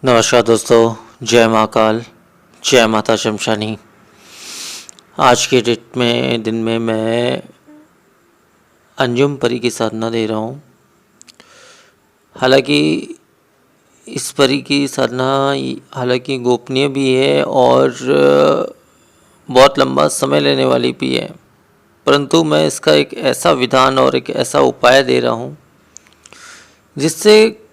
नमस्कार दोस्तों, जय महाकाल, जय माता शमशानी। आज के दिन में मैं अंजुम परी की साधना दे रहा हूँ। हालांकि इस परी की साधना हालांकि गोपनीय भी है और बहुत लंबा समय लेने वाली भी है, परंतु मैं इसका एक ऐसा विधान और एक ऐसा उपाय दे रहा हूँ जिससे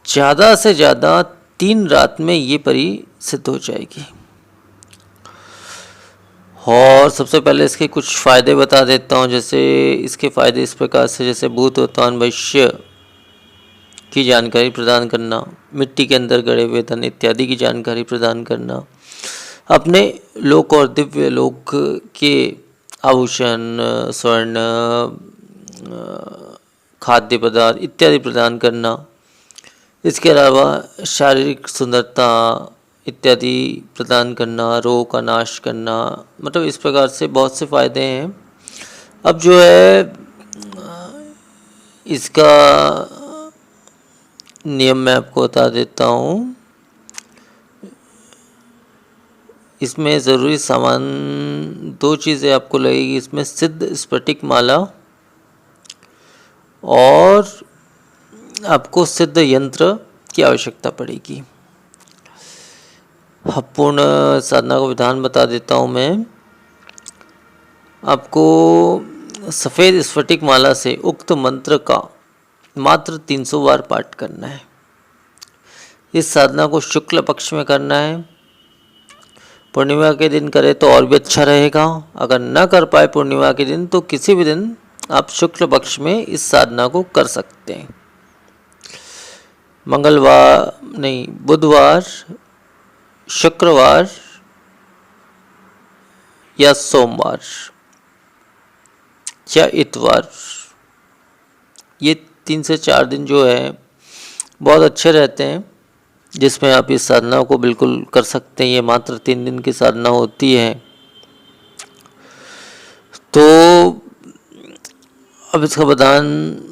ज़्यादा से ज़्यादा 3 रात में ये परी सिद्ध हो जाएगी। और सबसे पहले इसके कुछ फ़ायदे बता देता हूँ। जैसे इसके फ़ायदे इस प्रकार से, जैसे भूत वर्तमान भविष्य की जानकारी प्रदान करना, मिट्टी के अंदर गड़े हुए धन इत्यादि की जानकारी प्रदान करना, अपने लोक और दिव्य लोक के आभूषण, स्वर्ण, खाद्य पदार्थ इत्यादि प्रदान करना, इसके अलावा शारीरिक सुंदरता इत्यादि प्रदान करना, रोग का नाश करना, मतलब इस प्रकार से बहुत से फ़ायदे हैं। अब जो है इसका नियम मैं आपको बता देता हूँ। इसमें ज़रूरी सामान 2 चीज़ें आपको लगेगी। इसमें सिद्ध स्फटिक माला और आपको सिद्ध यंत्र की आवश्यकता पड़ेगी। पूर्ण साधना का विधान बता देता हूँ मैं आपको। सफ़ेद स्फटिक माला से उक्त मंत्र का मात्र 300 बार पाठ करना है। इस साधना को शुक्ल पक्ष में करना है। पूर्णिमा के दिन करें तो और भी अच्छा रहेगा। अगर न कर पाए पूर्णिमा के दिन तो किसी भी दिन आप शुक्ल पक्ष में इस साधना को कर सकते हैं। बुधवार, शुक्रवार या सोमवार या इतवार, ये 3 से 4 दिन जो है बहुत अच्छे रहते हैं, जिसमें आप इस साधना को बिल्कुल कर सकते हैं। ये मात्र 3 दिन की साधना होती है। तो अब इसका विधान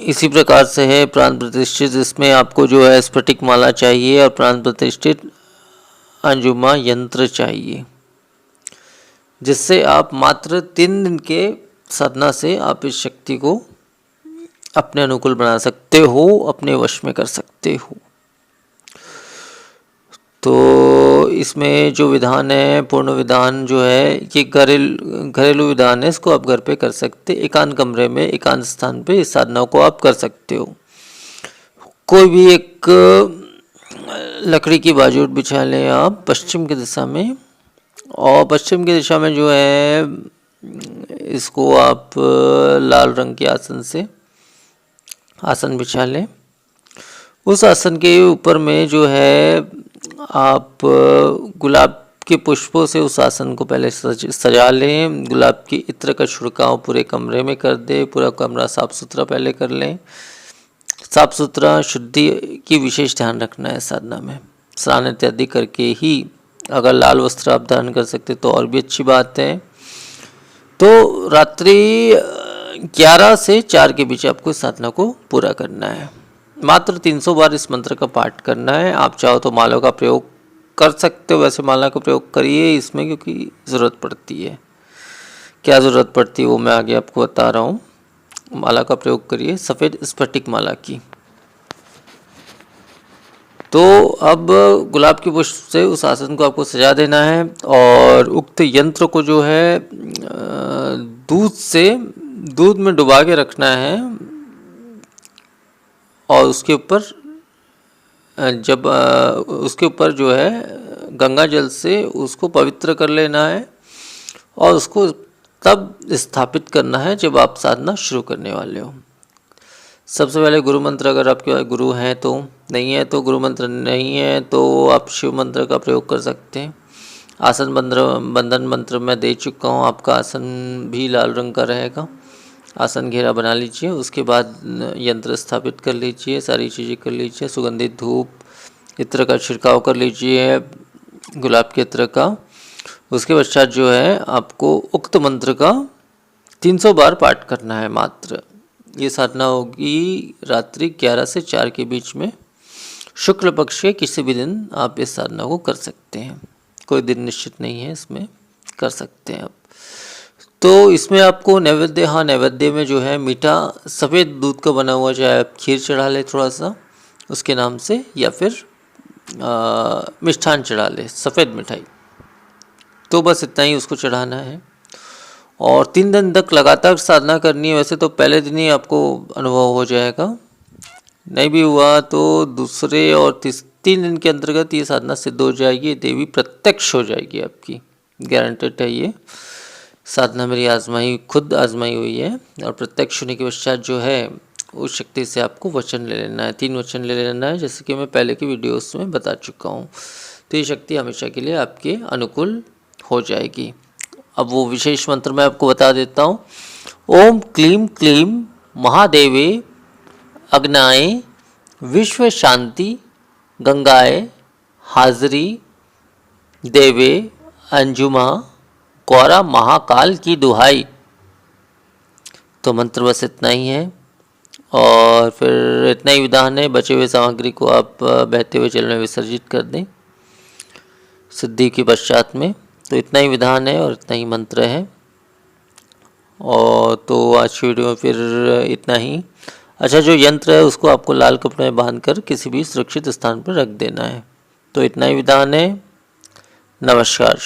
इसी प्रकार से है। प्राण प्रतिष्ठित, इसमें आपको जो है स्फटिक माला चाहिए और प्राण प्रतिष्ठित अंजुमा यंत्र चाहिए, जिससे आप मात्र 3 दिन के साधना से आप इस शक्ति को अपने अनुकूल बना सकते हो, अपने वश में कर सकते हो। तो इसमें जो विधान है, पूर्ण विधान जो है, ये घरेलू विधान है। इसको आप घर पे कर सकते, एकांत कमरे में, एकांत स्थान पे इस साधना को आप कर सकते हो। कोई भी एक लकड़ी की बाजूट बिछा लें आप पश्चिम की दिशा में, और पश्चिम की दिशा में जो है इसको आप लाल रंग के आसन से आसन बिछा लें। उस आसन के ऊपर में जो है आप गुलाब के पुष्पों से उस आसन को पहले सजा लें। गुलाब की इत्र का छिड़काव पूरे कमरे में कर दे। पूरा कमरा साफ सुथरा पहले कर लें। साफ सुथरा, शुद्धि की विशेष ध्यान रखना है साधना में। स्नान इत्यादि करके ही, अगर लाल वस्त्र आप धारण कर सकते तो और भी अच्छी बात है। तो रात्रि 11 से 4 के बीच आपको इस साधना को पूरा करना है। मात्र 300 बार इस मंत्र का पाठ करना है। आप चाहो तो माला का प्रयोग कर सकते हो, वैसे माला का प्रयोग करिए इसमें, क्योंकि ज़रूरत पड़ती है। क्या ज़रूरत पड़ती है वो मैं आगे आपको बता रहा हूँ। माला का प्रयोग करिए, सफ़ेद स्फटिक माला की। तो अब गुलाब के पुष्प से उस आसन को आपको सजा देना है, और उक्त यंत्र को जो है दूध में डुबा के रखना है, और उसके ऊपर जो है गंगा जल से उसको पवित्र कर लेना है, और उसको तब स्थापित करना है जब आप साधना शुरू करने वाले हो। सबसे पहले गुरु मंत्र, अगर आपके पास गुरु हैं तो, नहीं है तो गुरु मंत्र नहीं है तो आप शिव मंत्र का प्रयोग कर सकते हैं। आसन बंधन मंत्र मैं दे चुका हूँ। आपका आसन भी लाल रंग का रहेगा। आसन घेरा बना लीजिए, उसके बाद यंत्र स्थापित कर लीजिए, सारी चीज़ें कर लीजिए। सुगंधित धूप, इत्र का छिड़काव कर लीजिए, गुलाब के इत्र का। उसके पश्चात जो है आपको उक्त मंत्र का 300 बार पाठ करना है। मात्र ये साधना होगी रात्रि 11 से 4 के बीच में, शुक्ल पक्ष के किसी भी दिन आप इस साधना को कर सकते हैं, कोई दिन निश्चित नहीं है, इसमें कर सकते हैं आप। तो इसमें आपको नैवेद्य, हाँ नैवेद्य में जो है मीठा सफ़ेद दूध का बना हुआ, चाहे आप खीर चढ़ा ले थोड़ा सा उसके नाम से, या फिर मिष्ठान चढ़ा ले, सफ़ेद मिठाई, तो बस इतना ही उसको चढ़ाना है। और 3 दिन तक लगातार साधना करनी है। वैसे तो पहले दिन ही आपको अनुभव हो जाएगा, नहीं भी हुआ तो दूसरे और 3 दिन के अंतर्गत ये साधना सिद्ध हो जाएगी, देवी प्रत्यक्ष हो जाएगी आपकी, गारंटेड है। ये साधना मेरी खुद आजमाई हुई है। और प्रत्यक्ष होने के पश्चात जो है उस शक्ति से आपको वचन ले लेना है, 3 वचन ले लेना है, जैसे कि मैं पहले की वीडियोस में बता चुका हूँ। तो ये शक्ति हमेशा के लिए आपके अनुकूल हो जाएगी। अब वो विशेष मंत्र मैं आपको बता देता हूँ। ओम क्लीम क्लीम महादेवे अग्नाए विश्व शांति गंगाए हाजरी देवे अंजुमा गौरा महाकाल की दुहाई। तो मंत्र बस इतना ही है, और फिर इतना ही विधान है। बचे हुए सामग्री को आप बहते हुए जल में विसर्जित कर दें सिद्धि के पश्चात में। तो इतना ही विधान है और इतना ही मंत्र है। और तो आज की वीडियो में फिर इतना ही। अच्छा, जो यंत्र है उसको आपको लाल कपड़े में बांधकर किसी भी सुरक्षित स्थान पर रख देना है। तो इतना ही विधान है। नमस्कार।